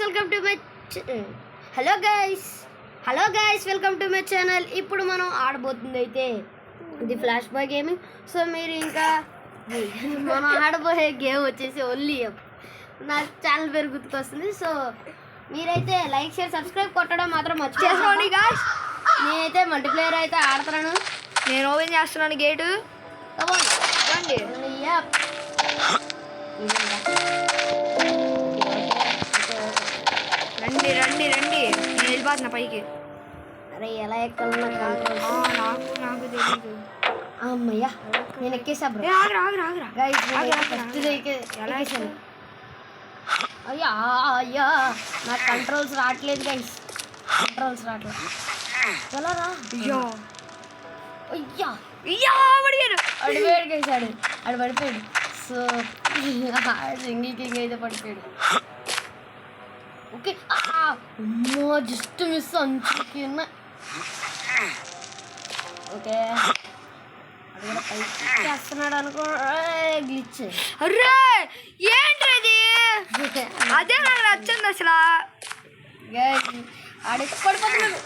Welcome to my hello guys welcome to my channel. ఇప్పుడు మనం ఆడబోతుంది అయితే ఇది ఫ్లాష్ బాయ్ గేమింగ్. సో మీరు ఇంకా మనం ఆడబోయే గేమ్ వచ్చేసి ఓన్లీ నా ఛానల్ పేరు గుర్తుకొస్తుంది. సో మీరైతే లైక్ షేర్ సబ్స్క్రైబ్ కొట్టడం మాత్రం మర్చిపోండి గాయ్స్. నేనైతే మల్టీప్లేయర్ అయితే ఆడుతున్నాను. నేను ఓపెన్ చేస్తున్నాను గేటు. రండి రండి రండి రండి. నేను వెళ్ళిపోతున్నా పైకి. అరే ఎలా ఎక్కాలన్నా నాకు తెలియదు. అమ్మయ్యా నేను ఎక్కేసా బ్రో. ఎక్కేసాను. అయ్యా అయ్యా నాకు కంట్రోల్స్ రావట్లేదు గైస్. ఎలా రా? అయ్యో అయ్యా అయ్యా అడిపోయాడు గైస్. ఆడు పడిపోయాడు. సో సింగిల్ కింగ్ అయితే పడిపోయాడు. ఓకే అమ్మో జస్ట్ మిస్ అంచుకి ఉన్నా. ఓకే అది కూడా పైకి చేస్తున్నాడు అనుకో. గ్లిచ్. అర్రే ఏంటది? అదే నాకు నచ్చింది అసలు. ఆడైతే పడిపోతున్నాడు.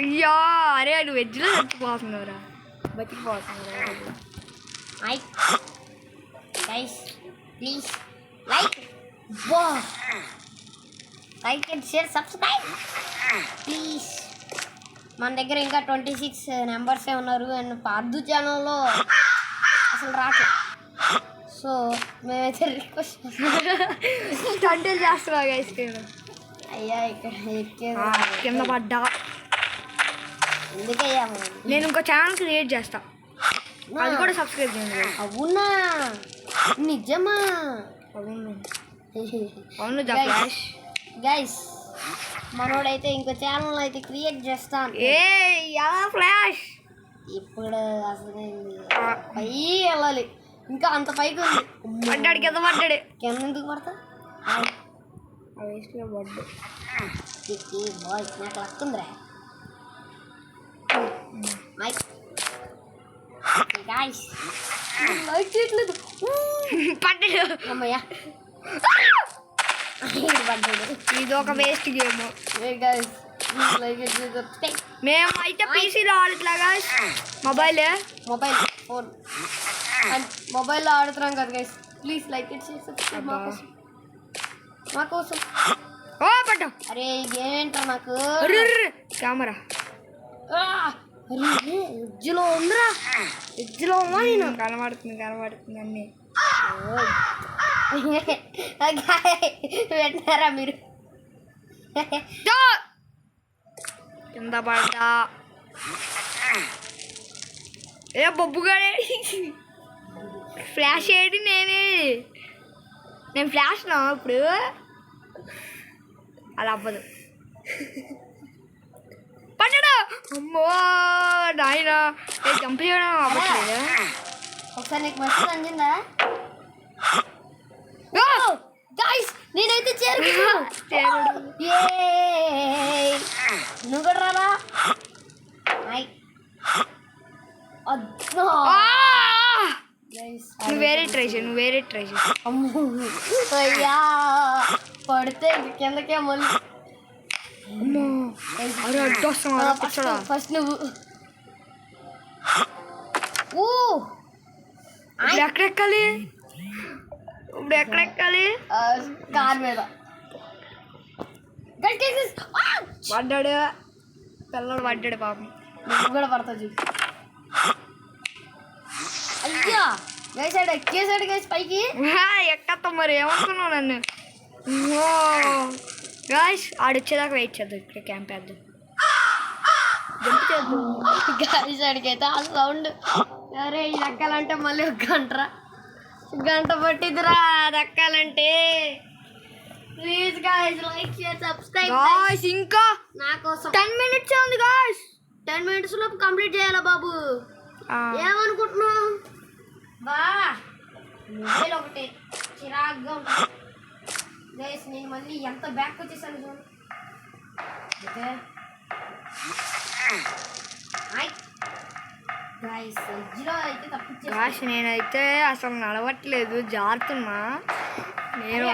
అయ్యా అరే నువ్వు వెజ్లో చచ్చిపోతున్నావురా, బతికిపోతున్నావురా. Guys please like and share subscribe please. మన దగ్గర ఇంకా 26 మెంబర్సే ఉన్నారు. అండ్ పార్దు ఛానల్లో అసలు రాట్లేదు. సో మేమైతే రిక్వెస్ట్ కంటెంట్ చేస్తున్నా గైస్. అయ్యా ఇక్కడ కింద పడ్డా. ఎందుకయ్యా నేను ఇంకో ఛానల్ క్రియేట్ చేస్తా, అది కూడా సబ్స్క్రైబ్ చేయండి. అవునా నిజమా? అవును ఫ్లాష్ గైస్ మనోడైతే ఇంకో ఛానల్ అయితే క్రియేట్ చేస్తాను. ఫ్లాష్ ఇప్పుడు అసలు పై వెళ్ళాలి. ఇంకా అంత పైకి ఉంది. పడ్డాడు, కింద పడ్డాడు. కింద ఎందుకు పడతా? వేస్ట్గా పడ్డు. బాయ్ నాకు లక్కుందిరా. మైక్ గాయ్స్ లైక్ చేయట్లేదు. పడ్డాడు. అమ్మయ్యా పడ్డాడు. ఇది ఒక వేస్ట్ గేమ్. గాయ్స్ మేము అయితే పీసీలో ఆడట్లా మొబైల్ ఫోన్ మొబైల్లో ఆడుతున్నాం కదా guys. Please like it subscribe మా కోసం. పడ్డా. అరే గేమ్ ఏంటో నాకు కెమెరా ఎడ్జ్లో ఉందిరా. ఎడ్జ్లో ఉన్నా నేను. కనబడుతుంది అన్నీ. పెట్టినారా మీరు? కింద పడ్డా. ఏ బొబ్బుగానే ఫ్లాష్ ఏంటి? నేను ఫ్లాష్ నా ఇప్పుడు అలా అవ్వదు. పడ్డాడు. అమ్మో నాయన జంప్ చేయడం అవ్వట్లేదు. ఒకసారి నీకు మెసేజ్ అందిందా? గాయ్స్ నేనైతే చేరుకున్నాను. నువ్వు కూడా రారా? నువ్వు వేరే ట్రై చేయి. అయ్యా పడితే కిందకే మళ్ళీ. ఫస్ట్ నువ్వు ఎక్కడెక్కాలి? కార్ మీద పడ్డాడు. పిల్లడు పడ్డాడు పాపం. నువ్వు కూడా పడతావు చూడు. అయ్యా గైసాడు ఎక్కేసాడు గైస్ పైకి. ఎక్కత్తా మరి ఏమనుకున్నావు నన్ను? గాయ్స్ ఆడొచ్చేదాకా వెయిట్ చేద్దాం. ఇక్కడ క్యాంప్ వేద్దాం. గాయస్ ఆడికైతే ఆ సౌండ్. అరే ఇది ఎక్కాలంటే మళ్ళీ ఒక గంట పట్టిద్దిరా దక్కాలంటే. Please guys like share subscribe. Guys ఇంకా నా కోసం 10 minutes ఉంది గాయ్స్. 10 minutes లోపు కంప్లీట్ చేయాలా బాబు? ఏమనుకుంటున్నావు? మొబైల్ ఒకటి చిరాగ్గా ఉంటుంది గైస్. నేను మళ్ళీ ఎంత బ్యాక్ వచ్చేసాను చూడు. ఓకే గైస్ ఎడ్జ్లో అయితే తప్పించేసాను. నేనైతే అసలు నడవట్లేదు, జారుతున్నా. నేను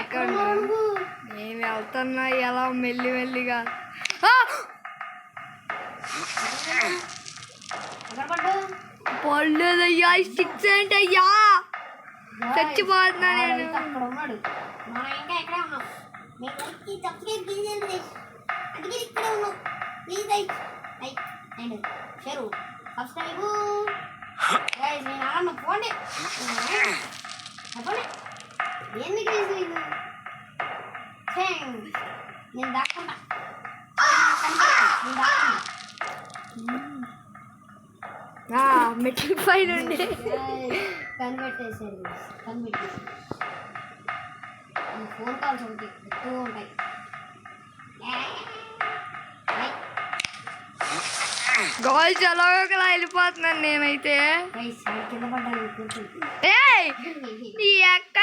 వెళ్తున్నా ఎలా మెల్లిగా ఎక్కడ పడ్డు పడలేదయ్యా స్టిక్స్ ఏంటయ్యా చచ్చిపోతున్నా నేను అక్కడ ఉన్నాడు మనం ఇంకా ఎక్కడే ఉన్నాం మేము సబ్స్క్రైబ్ చేయండి అందుకే ఇక్కడే ఉన్నాం please like and share subscribe guys నేను అలా పోండి చెప్పండి ఎందుకు వేసి నేను దాక్కుంటా నేను దాక్కుంటా మెట్ల పైన ఉండి కనిపెట్టేసారు ఫోన్ కాల్స్ ఒకటి ఎక్కువ ఉంటాయి గోల్ చలోకలా వెళ్ళిపోతున్నాను నేనైతే కింద పడ్డాను కొంచెం ఏయ్ నీ అక్క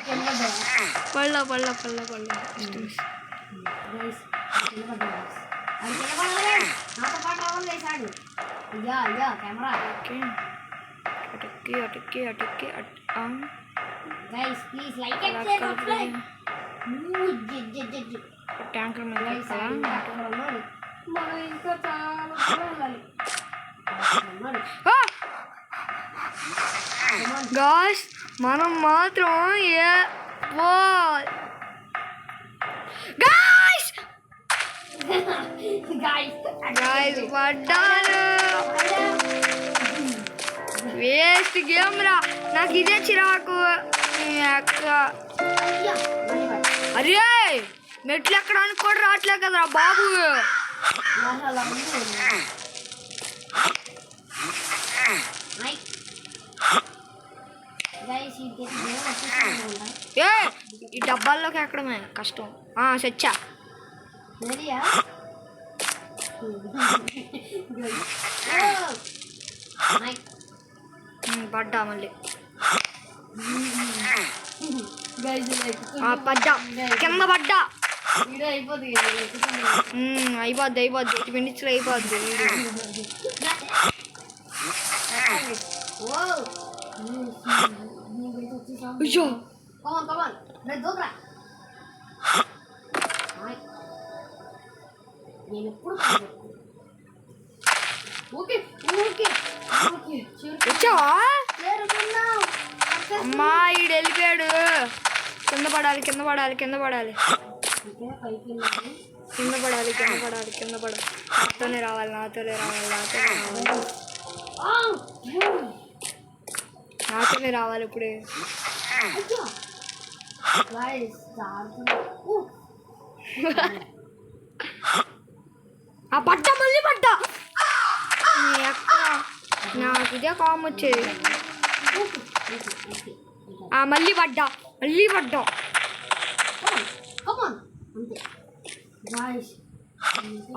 కింద పడ్డా పళ్ళ కింద పడ్డా అది కింద పడాలి నాతో పాటు రావాలి వేసాడు అయ్యా కెమెరా అటుక్కి guys please like and share subscribe tanker మీద గైస్ ఉన్నాడు మనం ఇంకా చాలా దూరం వెళ్ళాలి ఉన్నాడు గాయ్స్ మనం మాత్రం గాయ్స్ గాయ్స్ పడ్డాను వేస్ట్ గేమ్ రా నాకు ఇదే చిరాకు అక్క అరే మెట్లు ఎక్కడానికి కూడా రావట్లే కదరా బాబు ఏ ఈ డబ్బాల్లోకి ఎక్కడమే కష్టం సచ్చా పడ్డా మళ్ళీ పడ్డా కింద పడ్డా అయిపోద్ది 8 మినిట్స్లో అయిపోద్ది అయ్యో వచ్చావా అమ్మా ఈడు వెళ్ళిపోయాడు కింద పడాలి నాతోనే రావాలి ఇప్పుడే పడ్డా మళ్ళీ పడ్డా నాకు ఇదే కామ్ వచ్చేది మళ్ళీ పడ్డా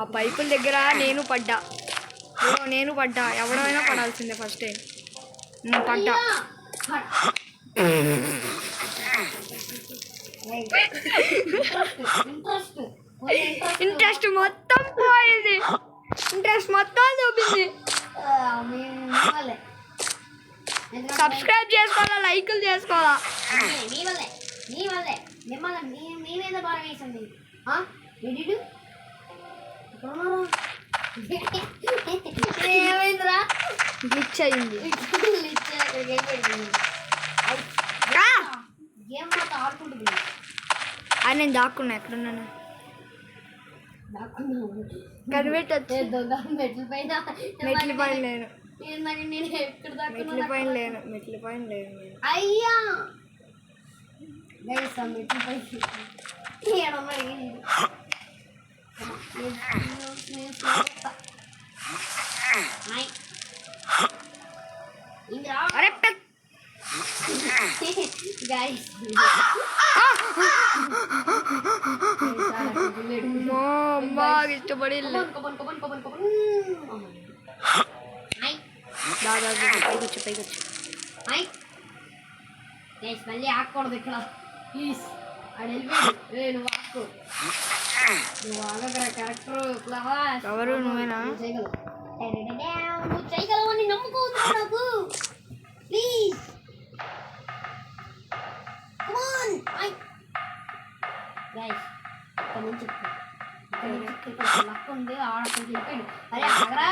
ఆ పైపుల దగ్గర నేను పడ్డా ఎవడైనా పడాల్సిందే ఫస్ట్ టైం పడ్డా ఇంట్రెస్ట్ మొత్తం పోయింది చూపింది సబ్స్క్రైబ్ చేసుకోవాలా లైకులు చేసుకోవాలా మీ వల్లే మిమ్మల్ని మీ మీద బాగా వేసింది ఏమైందిరా గ్లిచ్ అయింది గేమ్ మాతో ఆడుకుంటుంది నేను దాక్కున్నా ఎక్కడున్నాను కనిపెట్టచ్చు మెట్ల పైన లేను నేను ఎక్కడ మెట్ల పైన లేను అయ్యా మెట్ల పైన అరే గైస్ బాగా ఇష్టపడి పైకొచ్చు మళ్ళీ ఆకూడదు ఇక్కడ ప్లీజ్ అది నువ్వు ఆకు నువ్వు ఆగరా కరెక్టర్ ఎవరు నువ్వేనా నువ్వు చేయగలవని నమ్ముకోవద్దు నాకు ప్లీజ్ గైస్ ఇక్కడ నుంచి ఇక్కడ లక్క ఉంది ఆడక్కడ చెప్పాడు అరే ఆగరా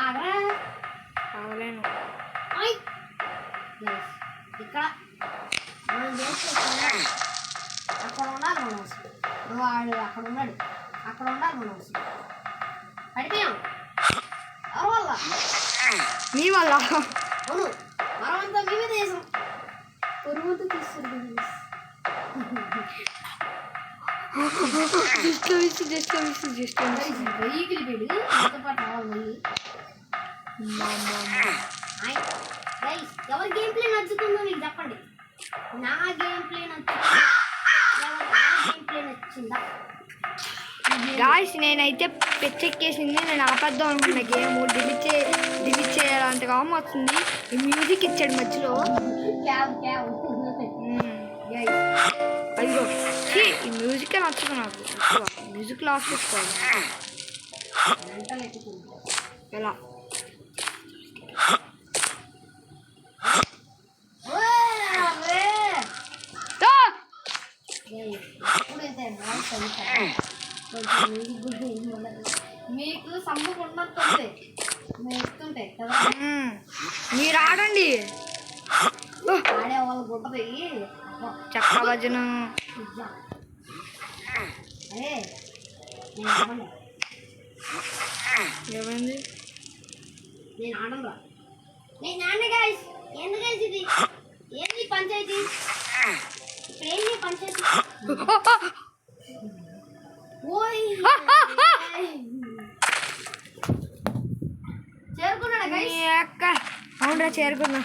ఆగరా కావలేను. గైస్ ఇక్కడ మనం చేస్తే అక్కడ ఉండాలి మనం అసలు వాడు అక్కడ ఉన్నాడు అక్కడ ఉండాలి మనం అసలు పడిపోయాం ఎవరి వల్ల మీ వల్ల అవును మనమంతా మేమే చేసాం పొరుగుతో తీసుకుంటుంది వెహికల్ పెడు నాతో పాటు రావాలి గైస్ ఎవరి గేమ్ ప్లే నచ్చుతుందో మీకు చెప్పండి నా గేమ్ ప్లే నచ్చుతుందా గేమ్ ప్లే నచ్చిందా గాయస్ నేనైతే పెచ్చెక్కేసింది. నేను ఆపేద్దాం అనుకున్న గేమ్ డిలీట్ చేయాలంటే కామ వస్తుంది. ఈ మ్యూజిక్ ఇచ్చాడు మధ్యలో. అయ్యో ఈ మ్యూజికే నచ్చదు నాకు. మ్యూజిక్ లాస్ చేసుకోవాలి ఎలా మీకు సమ్మకు ఉండొస్తుంది ఇస్తుంటే కదా మీరు ఆడండి. ఆడే వాళ్ళకి ఉంటుంది చక్క భజన అరే ఏమైంది? నేను ఆడంరా నేను ఆడ గైస్ ఎందుకు గైస్ ఇది ఏంది పంచాయతీ ఇప్పుడు ఏంది పంచాయతీ ఓయ్ చేరుకున్నాడా గైస్ అవునరా చేరుకున్నా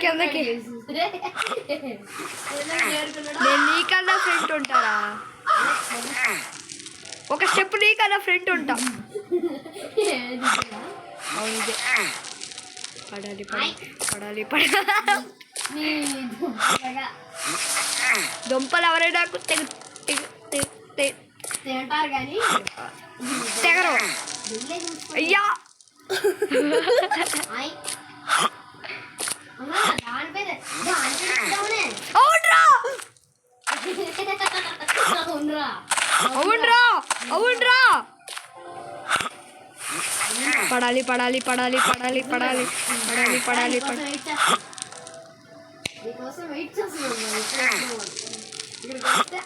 కిందకి. నేను నీకన్నా ఫ్రెండ్ ఉంటారా? ఒక స్టెప్ నీకన్నా ఫ్రెండ్ ఉంటా. అవును పడాలి పడాలి పడాలి. దుంపలు ఎవరైనా తింటారు కానీ తెగరు. అయ్యా అవునరా అవునరా అవునరా పడాలి పడాలి పడాలి పడాలి పడాలి పడాలి పడాలి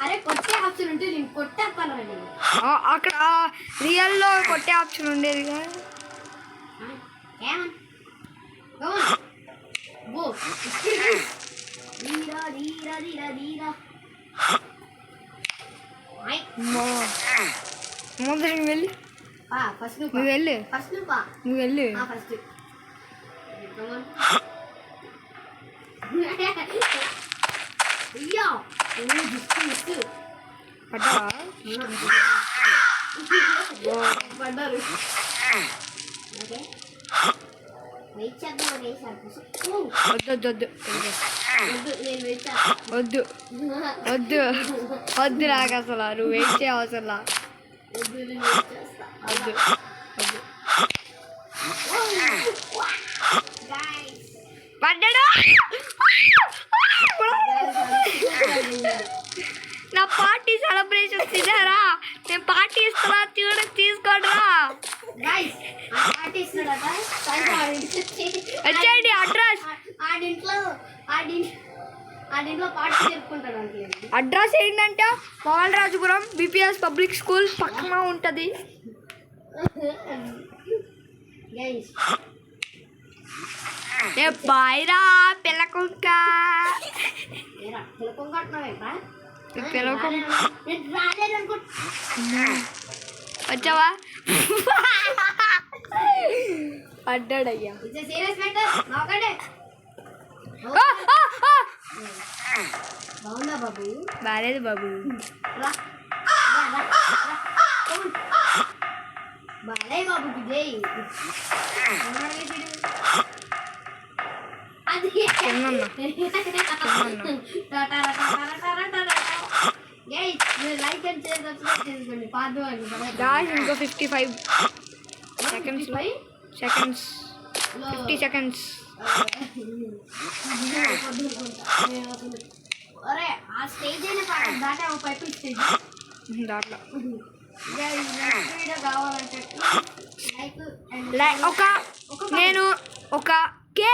అరే కొట్టే ఆప్షన్ ఉంటే నేను కొట్టేస్తాను అక్కడ రియల్లో కొట్టే ఆప్షన్ ఉండేది కదా. ముందు నువ్వు వెళ్ళి నువ్వు వెళ్ళు నువ్వు వెళ్ళు పడ్డావా? పడ్డారు వద్దు వద్దు వద్దు వద్దు వద్దు నాకు అసలు నువ్వు వెయిట్ చేయవు అసలు వద్దు వద్దు. పడ్డాడు. నా పార్టీ సెలబ్రేషన్ తినారా? నేను పార్టీ ఇస్తున్నా తీసుకోడరా. వచ్చేయండి అడ్రస్ అడ్రస్ ఏంటంటే మోహన్రాజపురం బీపీఎస్ పబ్లిక్ స్కూల్ పక్కన ఉంటుంది. ఏ బాయ్రా పిల్లకుంక వచ్చావా? పడ్డాడయ్యా. బాగుందా బాబు? బాలేదు బాబు. బాలే బాబు Vijay like and share subscribe చేసుకోండి. ఇంకో 55 సెకండ్స్ 50 సెకండ్స్ అరే ఆ స్టేజ్ అయిన పాట దాటే ఒక పైపు స్టేజ్ దాంట్లో వీడియో కావాలంటే నేను ఒక కే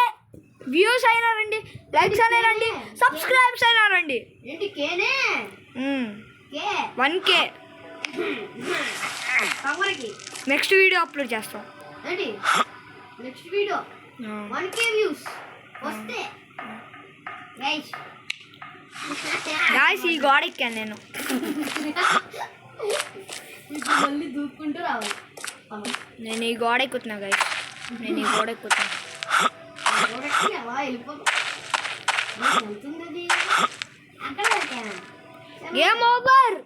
వ్యూస్ అయినా రండి, లైక్స్ అయినా రండి, సబ్స్క్రైబ్స్ అయినా రండి. ఏంటి కేనే కే 1K కమర్కి నెక్స్ట్ వీడియో అప్లోడ్ చేస్తాం. ఏంటి నెక్స్ట్ వీడియో 1K వ్యూస్ వస్తే గాయ్స్ ఈ గోడ ఎక్కాను నేను. మళ్ళీ దూకుంటూ రావాలి. నేను ఈ గోడ ఎక్కుతున్నా గాయ్స్, నేను ఈ గోడ ఎక్కుతున్నా. Game over.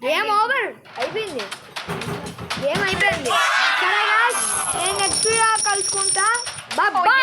గేమ్ ఓవర్ అయిపోయింది, గేమ్ అయిపోయింది. సరే గాయ్స్, నేను నెక్స్ట్ వీడియో కలుసుకుంటా. బాయ్.